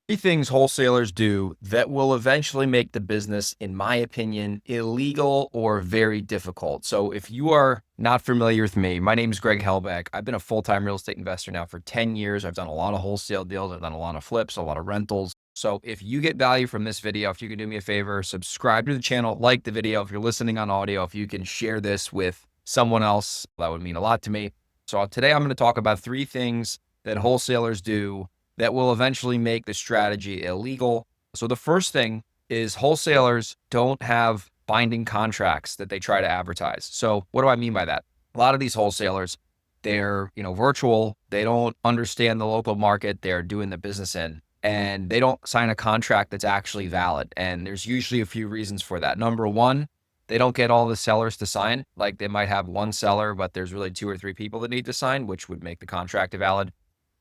Three things wholesalers do that will eventually make the business, in my opinion, illegal or very difficult. So if you are not familiar with me, my name is Greg Helbeck. I've been a full-time real estate investor now for 10 years. I've done a lot of wholesale deals. I've done a lot of flips, a lot of rentals. So if you get value from this video, if you can do me a favor, subscribe to the channel, like the video. If you're listening on audio, if you can share this with someone else, that would mean a lot to me. So today I'm going to talk about three things that wholesalers do that will eventually make the strategy illegal. So the first thing is wholesalers don't have binding contracts that they try to advertise. So what do I mean by that? A lot of these wholesalers, they're, virtual. They don't understand the local market they're doing the business in, and they don't sign a contract that's actually valid. And there's usually a few reasons for that. Number one, they don't get all the sellers to sign. Like they might have one seller, but there's really two or three people that need to sign, which would make the contract valid.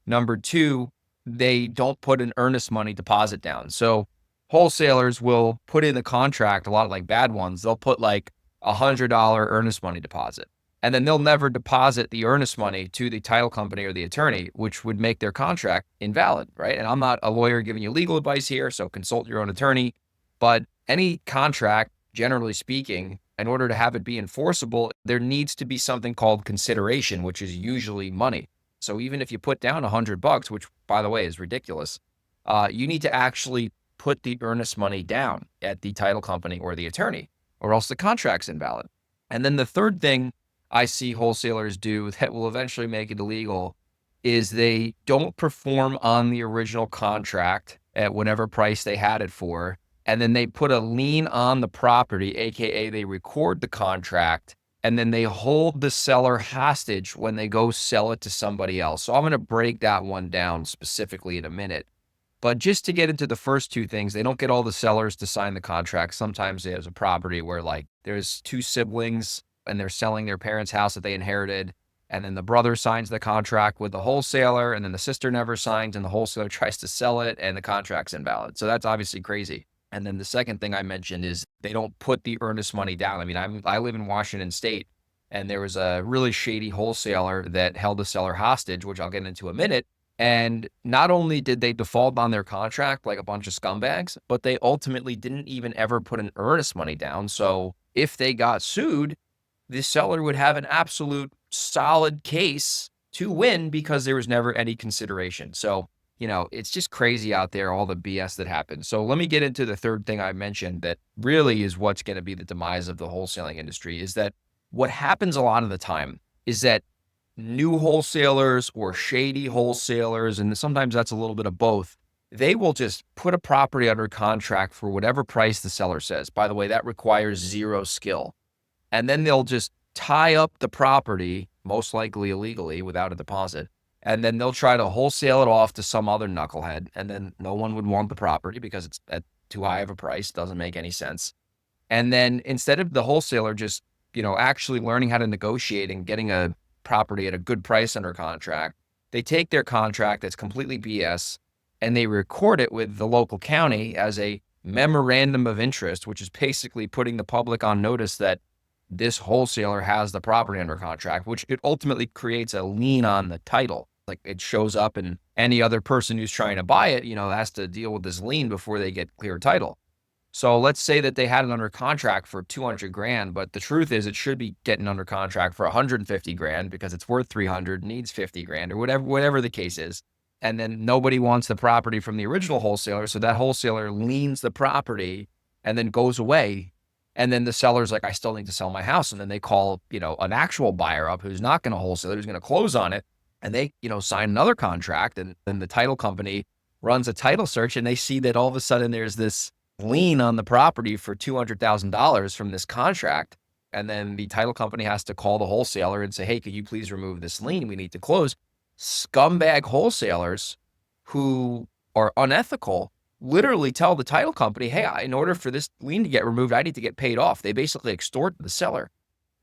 Number two, they don't put an earnest money deposit down. So wholesalers will put in the contract, a lot of like bad ones, they'll put like $100 earnest money deposit. And then they'll never deposit the earnest money to the title company or the attorney, which would make their contract invalid, right? And I'm not a lawyer giving you legal advice here, so consult your own attorney. But any contract, generally speaking, in order to have it be enforceable, there needs to be something called consideration, which is usually money. So even if you put down $100, which by the way is ridiculous, you need to actually put the earnest money down at the title company or the attorney, or else the contract's invalid. And then the third thing I see wholesalers do that will eventually make it illegal is they don't perform on the original contract at whatever price they had it for. And then they put a lien on the property, AKA they record the contract, and then they hold the seller hostage when they go sell it to somebody else. So I'm going to break that one down specifically in a minute. But just to get into the first two things, they don't get all the sellers to sign the contract. Sometimes there's a property where like there's two siblings and they're selling their parents' house that they inherited. And then the brother signs the contract with the wholesaler, and then the sister never signs and the wholesaler tries to sell it and the contract's invalid. So that's obviously crazy. And then the second thing I mentioned is they don't put the earnest money down. I mean, I live in Washington State, and there was a really shady wholesaler that held the seller hostage, which I'll get into a minute. And not only did they default on their contract like a bunch of scumbags, but they ultimately didn't even ever put an earnest money down. So if they got sued, the seller would have an absolute solid case to win because there was never any consideration. So it's just crazy out there, all the BS that happens. So let me get into the third thing I mentioned that really is what's going to be the demise of the wholesaling industry, is that what happens a lot of the time is that new wholesalers or shady wholesalers, and sometimes that's a little bit of both, they will just put a property under contract for whatever price the seller says. By the way, that requires zero skill. And then they'll just tie up the property, most likely illegally without a deposit. And then they'll try to wholesale it off to some other knucklehead. And then no one would want the property because it's at too high of a price. Doesn't make any sense. And then instead of the wholesaler just, actually learning how to negotiate and getting a property at a good price under contract, they take their contract that's completely BS and they record it with the local county as a memorandum of interest, which is basically putting the public on notice that this wholesaler has the property under contract, which it ultimately creates a lien on the title. Like it shows up and any other person who's trying to buy it, has to deal with this lien before they get clear title. So let's say that they had it under contract for 200 grand, but the truth is it should be getting under contract for 150 grand because it's worth 300, needs 50 grand or whatever the case is. And then nobody wants the property from the original wholesaler. So that wholesaler liens the property and then goes away. And then the seller's like, I still need to sell my house. And then they call, an actual buyer up who's not going to wholesale, who's going to close on it. And they, sign another contract, and then the title company runs a title search and they see that all of a sudden there's this lien on the property for $200,000 from this contract. And then the title company has to call the wholesaler and say, hey, could you please remove this lien? We need to close. Scumbag wholesalers who are unethical literally tell the title company, hey, in order for this lien to get removed, I need to get paid off. They basically extort the seller.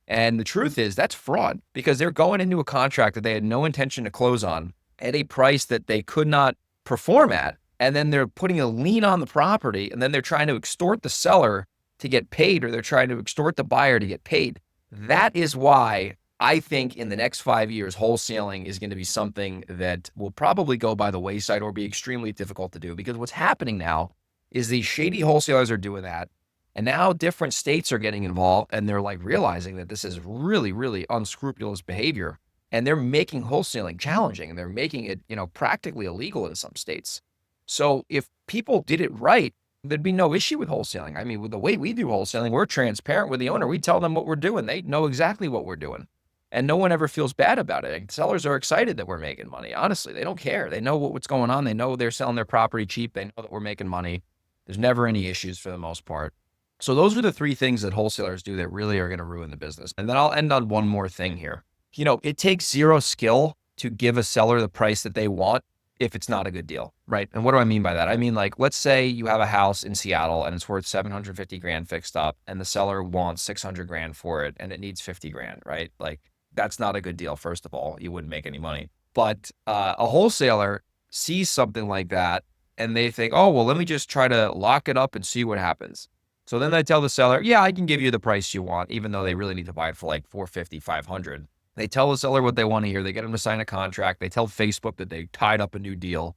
And the truth is that's fraud because they're going into a contract that they had no intention to close on at a price that they could not perform at. And then they're putting a lien on the property, and then they're trying to extort the seller to get paid, or they're trying to extort the buyer to get paid. That is why I think in the next 5 years, wholesaling is going to be something that will probably go by the wayside or be extremely difficult to do, because what's happening now is these shady wholesalers are doing that. And now different states are getting involved and they're like realizing that this is really, really unscrupulous behavior. And they're making wholesaling challenging and they're making it, practically illegal in some states. So if people did it right, there'd be no issue with wholesaling. I mean, with the way we do wholesaling, we're transparent with the owner. We tell them what we're doing. They know exactly what we're doing. And no one ever feels bad about it. Like, sellers are excited that we're making money. Honestly, they don't care. They know what's going on. They know they're selling their property cheap. They know that we're making money. There's never any issues for the most part. So those are the three things that wholesalers do that really are going to ruin the business. And then I'll end on one more thing here. It takes zero skill to give a seller the price that they want if it's not a good deal, right? And what do I mean by that? I mean, like, let's say you have a house in Seattle and it's worth 750 grand fixed up and the seller wants 600 grand for it and it needs 50 grand, right? Like, that's not a good deal. First of all, you wouldn't make any money. But a wholesaler sees something like that and they think, oh, well, let me just try to lock it up and see what happens. So then they tell the seller, yeah, I can give you the price you want, even though they really need to buy it for like 450, 500. They tell the seller what they want to hear. They get them to sign a contract. They tell Facebook that they tied up a new deal.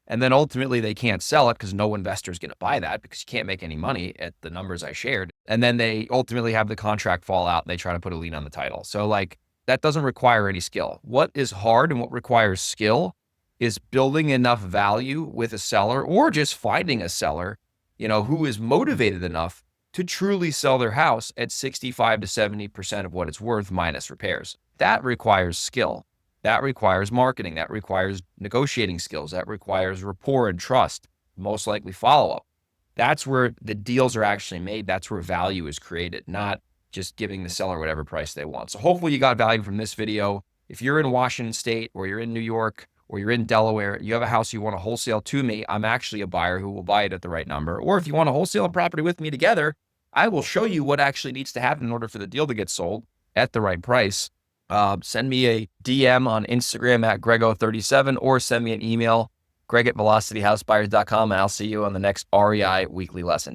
And then ultimately they can't sell it because no investor is going to buy that because you can't make any money at the numbers I shared. And then they ultimately have the contract fall out and they try to put a lien on the title. So like, that doesn't require any skill. What is hard and what requires skill is building enough value with a seller or just finding a seller, who is motivated enough to truly sell their house at 65 to 70% of what it's worth minus repairs. That requires skill. That requires marketing. That requires negotiating skills. That requires rapport and trust, most likely follow-up. That's where the deals are actually made. That's where value is created, not just giving the seller whatever price they want. So hopefully you got value from this video. If you're in Washington State or you're in New York or you're in Delaware, you have a house you want to wholesale to me, I'm actually a buyer who will buy it at the right number. Or if you want to wholesale a property with me together, I will show you what actually needs to happen in order for the deal to get sold at the right price. Send me a DM on Instagram at Grego37 or send me an email, greg@velocityhousebuyers.com, and I'll see you on the next REI weekly lesson.